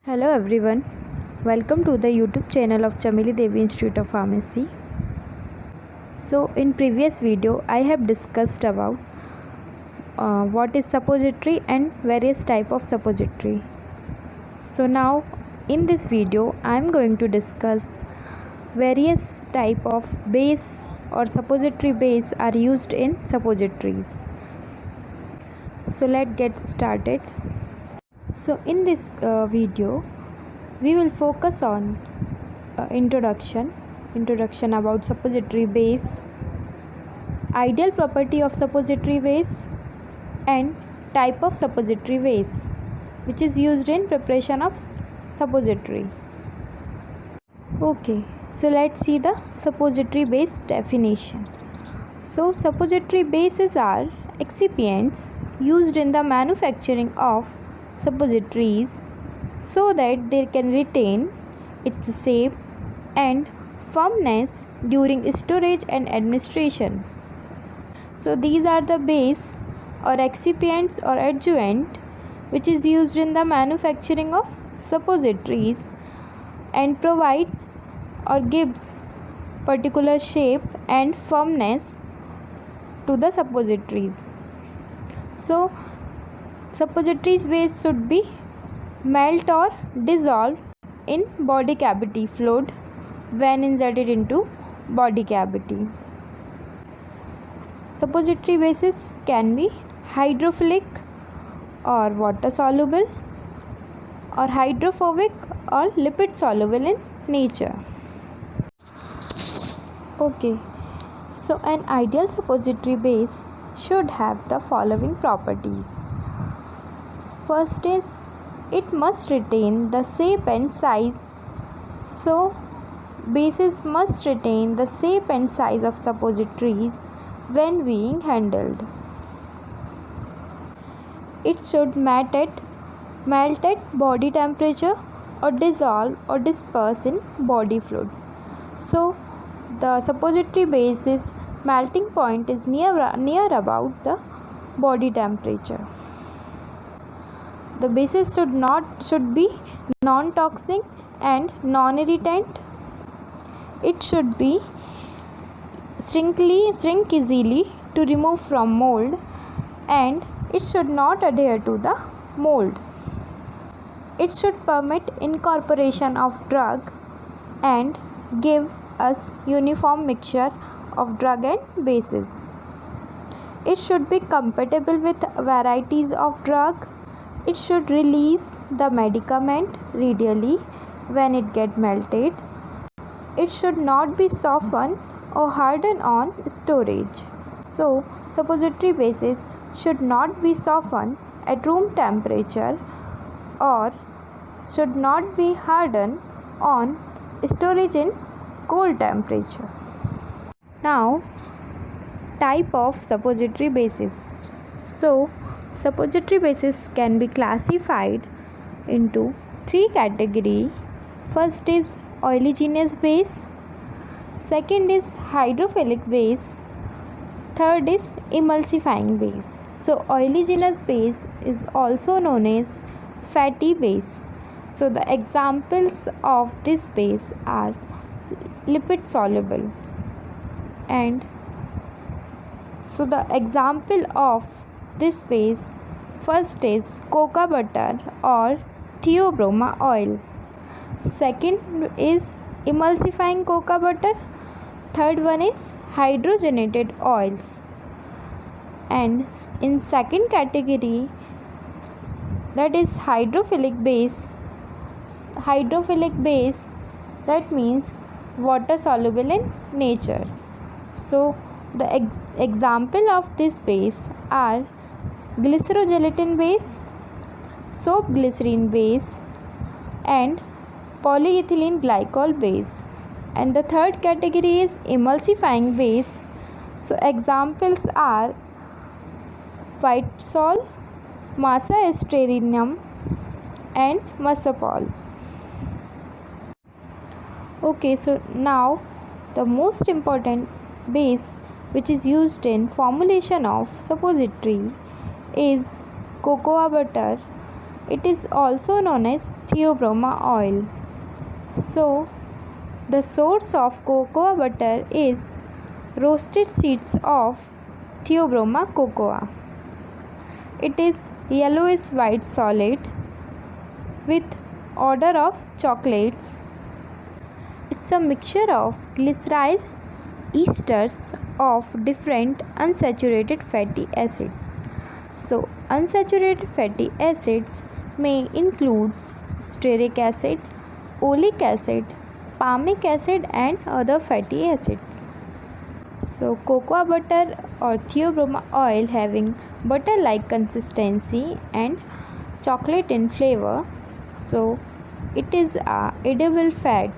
Hello everyone, welcome to the YouTube channel of Chameli Devi Institute of Pharmacy. So in previous video I have discussed about what is suppository and various type of suppository. So now in this video I am going to discuss various type of base or suppository base are used in suppositories. So let's get started. So in this video we will focus on introduction about suppository base, ideal property of suppository base, and type of suppository base which is used in preparation of suppository. Okay, so let's see the suppository base definition. So suppository bases are excipients used in the manufacturing of suppositories so that they can retain its shape and firmness during storage and administration. So these are the base or excipients or adjuvant which is used in the manufacturing of suppositories and provide or gives particular shape and firmness to the suppositories. So suppositories base should be melt or dissolve in body cavity fluid when inserted into body cavity. Suppository bases can be hydrophilic or water soluble or hydrophobic or lipid soluble in nature. Okay, so an ideal suppository base should have the following properties. First is it must retain the shape and size. So bases must retain the shape and size of suppositories when being handled. It should melt at body temperature or dissolve or disperse in body fluids. So the suppository base's melting point is near about the body temperature. The bases should be non-toxic and non-irritant. It should be shrink easily to remove from mold, and it should not adhere to the mold. It should permit incorporation of drug and give us uniform mixture of drug and bases. It should be compatible with varieties of drug. It should release the medicament readily when it gets melted. It should not be softened or hardened on storage. So, suppository bases should not be softened at room temperature or should not be hardened on storage in cold temperature. Now, type of suppository bases. So, suppository bases can be classified into three categories. First is oleaginous base, second is hydrophilic base, third is emulsifying base. So oleaginous base is also known as fatty base. So the examples of this base are lipid soluble, and so the example of this base first is cocoa butter or theobroma oil, second is emulsifying cocoa butter, third one is hydrogenated oils, and in second category, that is hydrophilic base, that means water soluble in nature. So the example of this base are glycerogelatin base, soap glycerine base, and polyethylene glycol base. And the third category is emulsifying base. So examples are white sol, massa astrarinum, and masopol. Okay, so now the most important base which is used in formulation of suppository is cocoa butter It is also known as theobroma oil. So, the source of cocoa butter is roasted seeds of Theobroma cocoa. It is yellowish white solid with odor of chocolates. It's a mixture of glycerol esters of different unsaturated fatty acids. So, unsaturated fatty acids may include stearic acid, oleic acid, palmic acid, and other fatty acids. So, cocoa butter or theobroma oil having butter-like consistency and chocolate in flavor. So, it is a edible fat.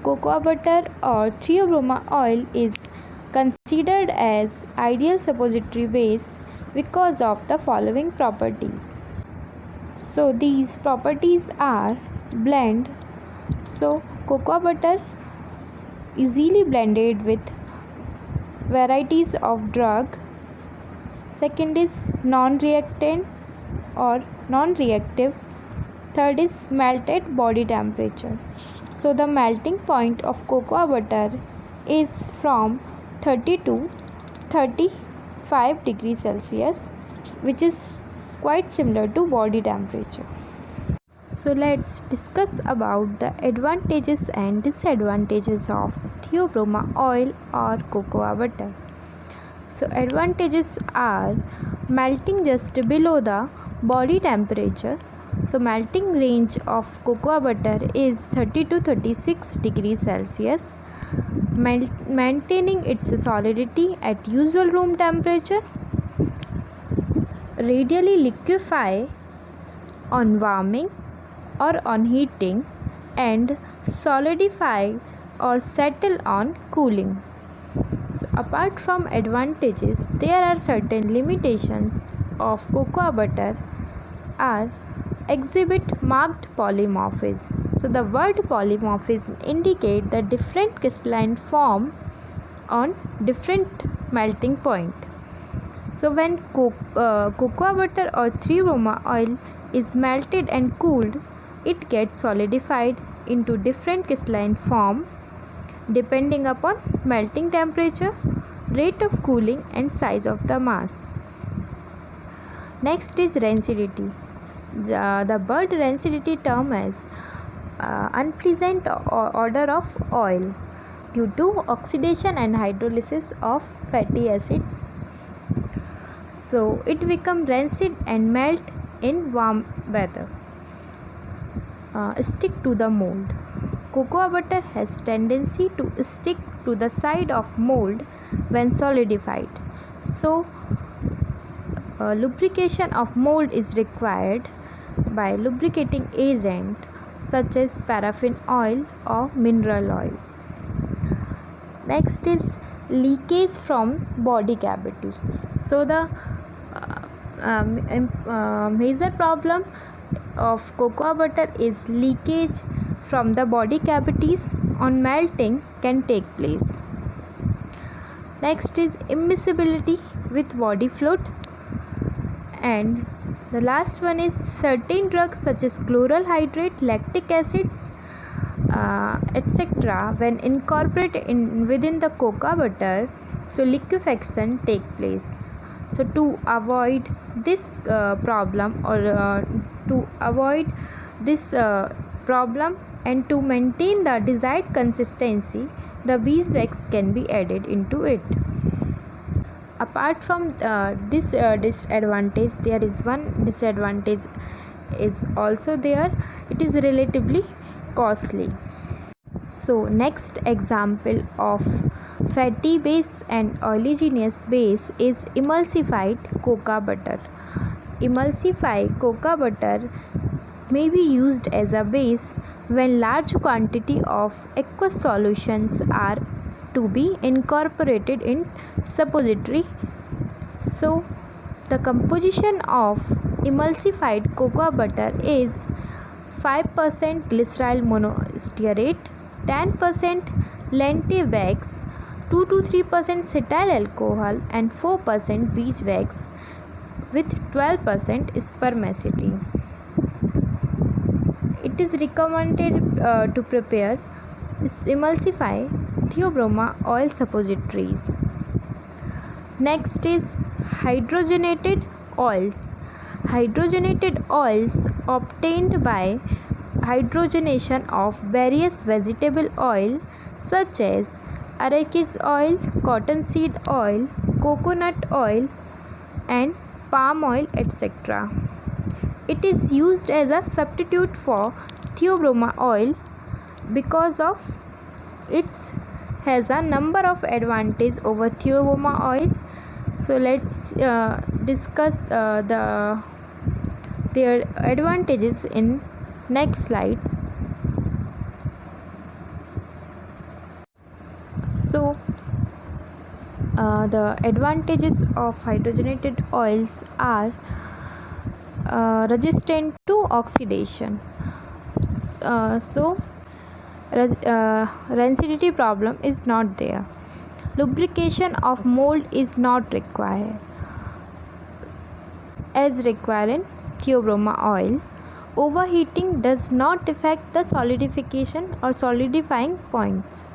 Cocoa butter or theobroma oil is considered as ideal suppository base because of the following properties. So, these properties are blend. So, cocoa butter easily blended with varieties of drug. Second is non-reactant or non-reactive. Third is melt at body temperature. So the melting point of cocoa butter is from 30 to 35 degrees Celsius, which is quite similar to body temperature. So let's discuss about the advantages and disadvantages of theobroma oil or cocoa butter. So advantages are melting just below the body temperature. So melting range of cocoa butter is 30 to 36 degrees Celsius, maintaining its solidity at usual room temperature, radially liquefy on warming or on heating, and solidify or settle on cooling. So apart from advantages, there are certain limitations of cocoa butter are exhibit marked polymorphism. So the word polymorphism indicate the different crystalline form on different melting point. So when cocoa butter or theobroma oil is melted and cooled, it gets solidified into different crystalline form depending upon melting temperature, rate of cooling, and size of the mass. Next is rancidity. The word rancidity term as unpleasant odor of oil due to oxidation and hydrolysis of fatty acids. So it becomes rancid and melt in warm weather. Stick to the mold. Cocoa butter has tendency to stick to the side of mold when solidified. So lubrication of mold is required by lubricating agent such as paraffin oil or mineral oil. Next is leakage from body cavity. So the major problem of cocoa butter is leakage from the body cavities on melting can take place. Next is immiscibility with body fluid, and the last one is certain drugs such as chloral hydrate, lactic acids, etc. when incorporated within the cocoa butter, so liquefaction take place. So to avoid this problem and to maintain the desired consistency, the beeswax can be added into it. Apart from this disadvantage, there is one disadvantage is also there. It is relatively costly. So next example of fatty base and oleaginous base is emulsified cocoa butter. Emulsified cocoa butter may be used as a base when large quantity of aqueous solutions are to be incorporated in suppository. So the composition of emulsified cocoa butter is 5% glycerol monostearate, 10% lentil wax, 2 to 3% cetyl alcohol, and 4% beeswax, with 12% spermacety. It is recommended to prepare emulsify theobroma oil suppositories. Next is hydrogenated oils. Hydrogenated oils obtained by hydrogenation of various vegetable oil such as arachids oil, cottonseed oil, coconut oil and palm oil, etc. It is used as a substitute for theobroma oil because of it has a number of advantages over theobroma oil. So let's discuss their advantages in next slide. So the advantages of hydrogenated oils are resistant to oxidation. Rancidity problem is not there. Lubrication of mold is not required as required in theobroma oil. Overheating does not affect the solidification or solidifying points.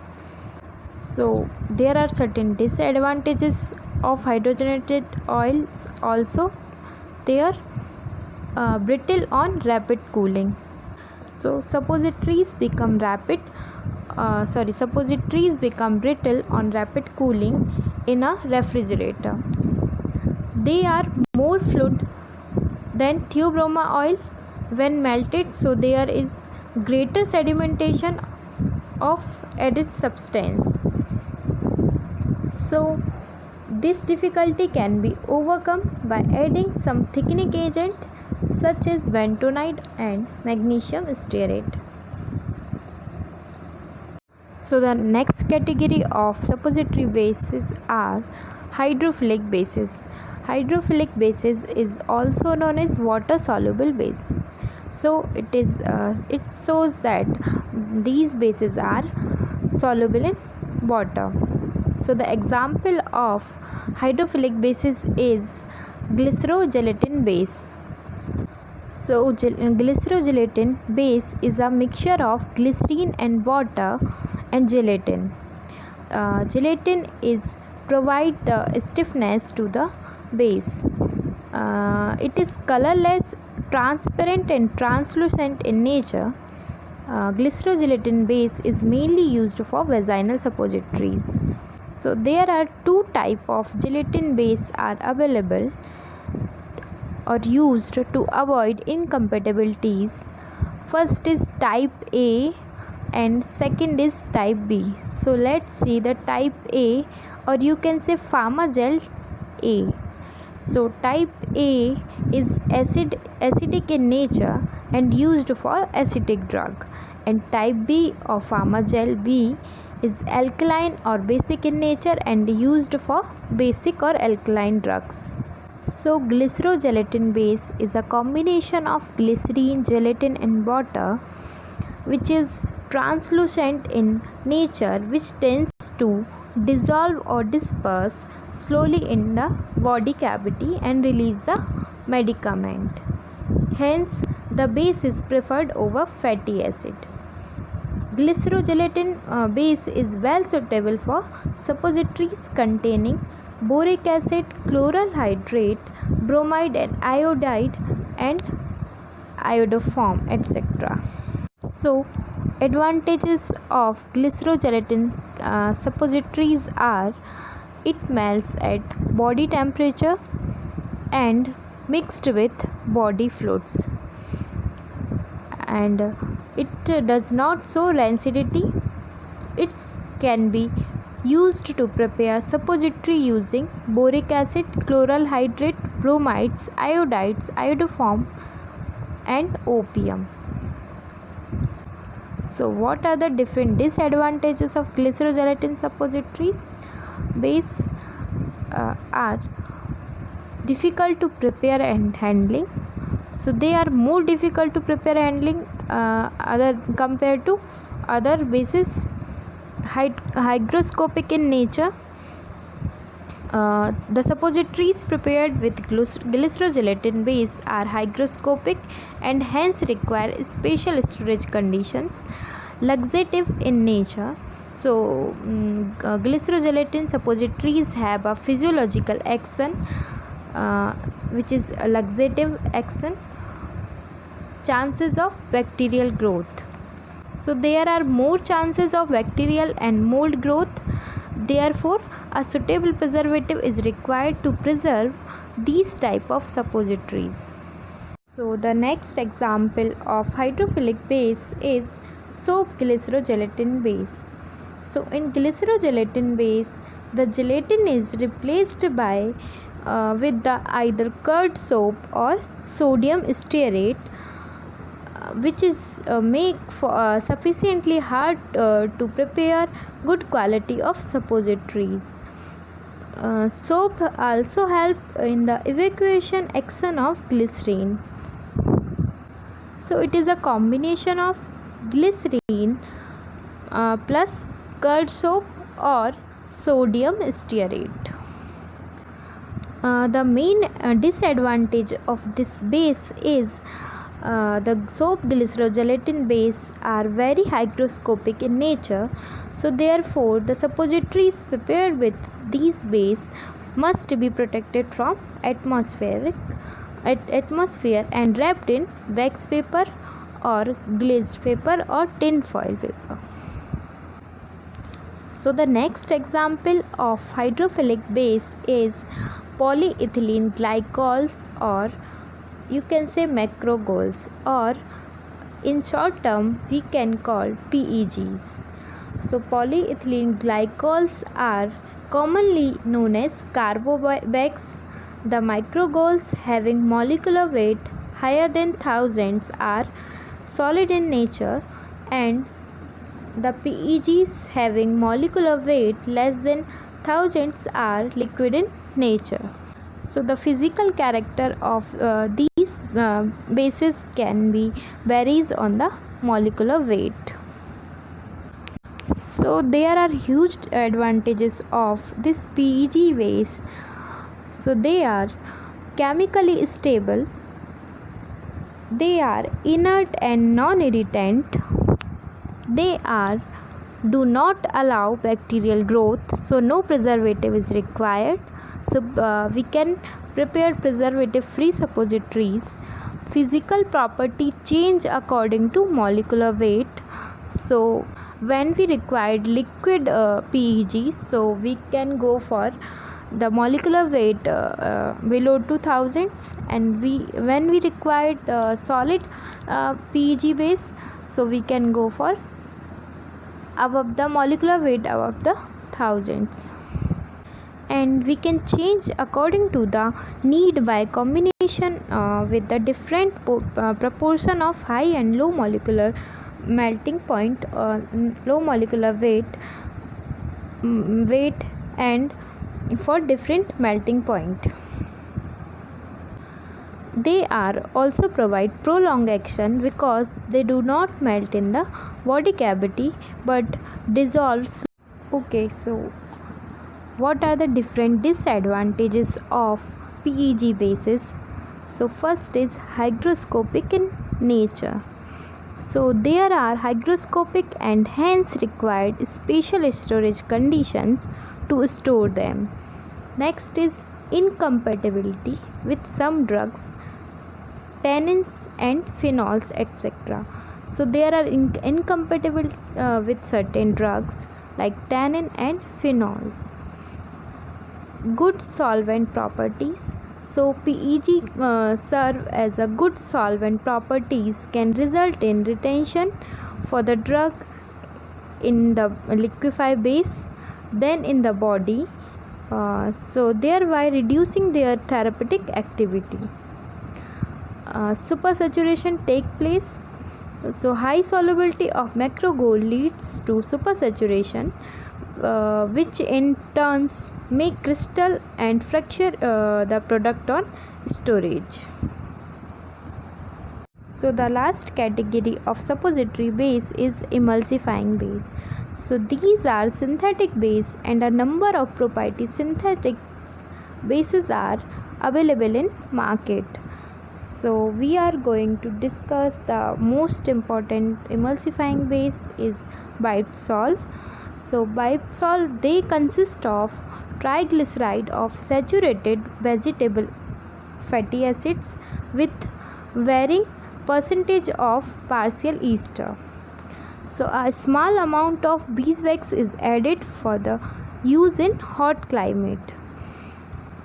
So there are certain disadvantages of hydrogenated oils also. They are brittle on rapid cooling. So suppositories become brittle on rapid cooling in a refrigerator. They are more fluid than theobroma oil when melted, so there is greater sedimentation of added substance. So this difficulty can be overcome by adding some thickening agent such as bentonite and magnesium stearate. So the next category of suppository bases are hydrophilic bases. Hydrophilic bases is also known as water soluble base. So it shows that these bases are soluble in water. So the example of hydrophilic bases is glycerogelatin base. So glycerogelatin base is a mixture of glycerine and water and gelatin. Gelatin provide the stiffness to the base. It is colorless, transparent and translucent in nature. Glycerogelatin base is mainly used for vaginal suppositories. So there are two types of gelatin base are available or used to avoid incompatibilities. First is type A and second is type B. So let's see the type A, or you can say Pharmagel A. So type A is acidic in nature and used for acidic drug, and type B or Pharmagel B is alkaline or basic in nature and used for basic or alkaline drugs. So glycerogelatin base is a combination of glycerine, gelatin and water, which is translucent in nature, which tends to dissolve or disperse slowly in the body cavity and release the medicament. Hence the base is preferred over fatty acid. Glycerogelatin base is well suitable for suppositories containing boric acid, chloral hydrate, bromide and iodide and iodoform, etc. So advantages of glycerogelatin suppositories are it melts at body temperature and mixed with body fluids, and it does not show rancidity. It can be used to prepare suppository using boric acid, chloral hydrate, bromides, iodides, iodoform and opium. So what are the different disadvantages of glycerogelatin suppositories? Base are difficult to prepare and handling. So they are more difficult to prepare handling compared to other bases. Hygroscopic in nature, The suppositories prepared with glycerogelatin base are hygroscopic and hence require special storage conditions, laxative in nature. So, glycerogelatin suppositories have a physiological action, which is a laxative action, chances of bacterial growth. So, there are more chances of bacterial and mold growth. Therefore, a suitable preservative is required to preserve these type of suppositories. So, the next example of hydrophilic base is soap glycerogelatin base. So, in glycerogelatin base, the gelatin is replaced by with the either curd soap or sodium stearate, which is make for sufficiently hard to prepare good quality of suppositories. Soap also help in the evacuation action of glycerine. So it is a combination of glycerine plus curd soap or sodium stearate. The main disadvantage of this base is the soap glycerogelatin base are very hygroscopic in nature, so therefore the suppositories prepared with these base must be protected from atmosphere and wrapped in wax paper or glazed paper or tin foil paper. So the next example of hydrophilic base is polyethylene glycols, or you can say macrogols, or in short term we can call PEGs. So polyethylene glycols are commonly known as carbobags. The macrogols having molecular weight higher than thousands are solid in nature, and the PEGs having molecular weight less than thousands are liquid in nature. So the physical character of these bases can be varies on the molecular weight. So there are huge advantages of this PEG base. So they are chemically stable, they are inert and non-irritant, they do not allow bacterial growth, so no preservative is required. So we can prepare preservative free suppositories. Physical property change according to molecular weight. So when we required liquid PEG, so we can go for the molecular weight below 2000, and when we required the solid PEG base, so we can go for above the molecular weight above the thousands, and we can change according to the need by combination with the different proportion of high and low molecular melting point, low molecular weight and for different melting point. They are also provide prolonged action because they do not melt in the body cavity but dissolve. Okay, so what are the different disadvantages of PEG bases? So first is hygroscopic in nature. So there are hygroscopic and hence required special storage conditions to store them. Next is incompatibility with some drugs, tannins and phenols, etc. So there are incompatible with certain drugs like tannin and phenols. Good solvent properties. So PEG serve as a good solvent properties can result in retention for the drug in the liquefied base, then in the body, so thereby reducing their therapeutic activity. Supersaturation take place. So high solubility of macrogol leads to supersaturation, which in turns make crystal and fracture the product on storage. So the last category of suppository base is emulsifying base. So these are synthetic base, and a number of proprietary synthetic bases are available in market. So we are going to discuss the most important emulsifying base is bipsol. So bipsol, they consist of triglyceride of saturated vegetable fatty acids with varying percentage of partial ester. So a small amount of beeswax is added for the use in hot climate.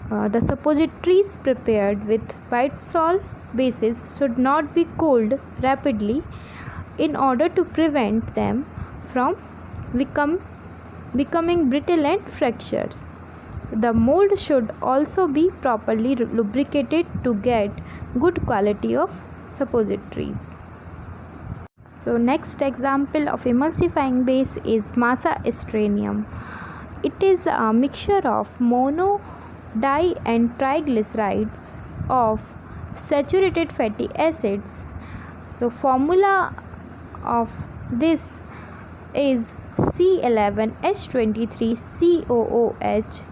The suppositories prepared with bipsol bases should not be cooled rapidly in order to prevent them from becoming brittle and fractures. The mold should also be properly lubricated to get good quality of suppositories. So next example of emulsifying base is Masa astranium. It is a mixture of mono, di and triglycerides of saturated fatty acids. So formula of this is C11H23COOH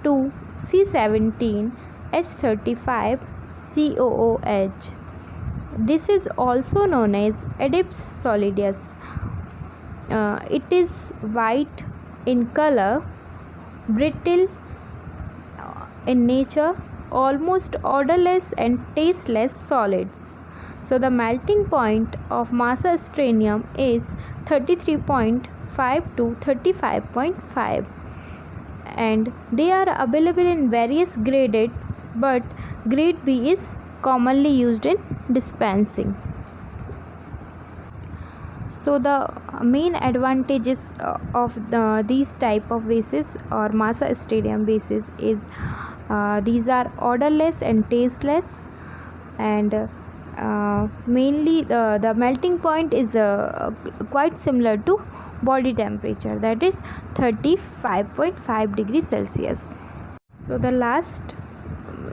to C17H35COOH. This is also known as Adipes solidus. It is white in color, brittle in nature, almost odorless and tasteless solids. So the melting point of Masa astranium is 33.5 to 35.5, and they are available in various grades, but grade B is commonly used in dispensing. So the main advantages of these type of bases or Masa astranium bases is these are odorless and tasteless, and mainly the melting point is quite similar to body temperature, that is 35.5 degrees Celsius. So the last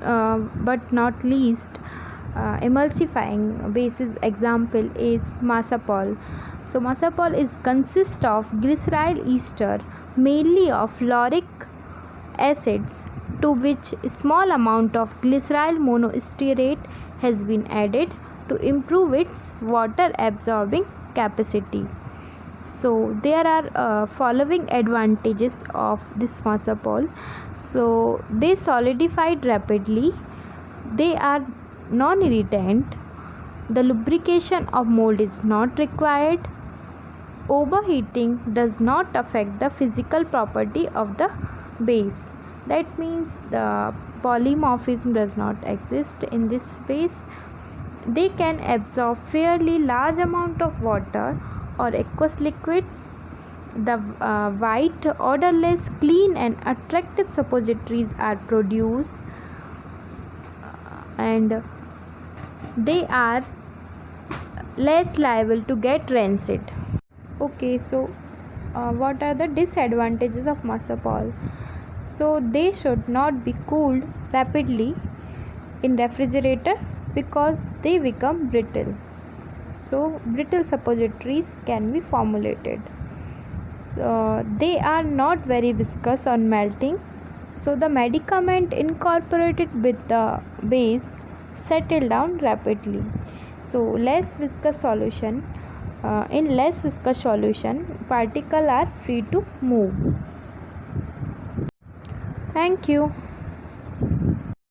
but not least emulsifying bases example is Masapol. So Masapol is consists of glyceryl ester, mainly of lauric acids, to which a small amount of glyceryl monostearate has been added to improve its water absorbing capacity. So there are following advantages of this Masapol. So they solidified rapidly, they are non-irritant, the lubrication of mold is not required, overheating does not affect the physical property of the base. That means the polymorphism does not exist in this space. They can absorb fairly large amount of water or aqueous liquids. The white, odorless, clean and attractive suppositories are produced, and they are less liable to get rancid. Okay, so what are the disadvantages of Masapol? So they should not be cooled rapidly in refrigerator because they become brittle. So brittle suppositories can be formulated. They are not very viscous on melting, so the medicament incorporated with the base settle down rapidly. So less viscous solution, in less viscous solution, particles are free to move. Thank you.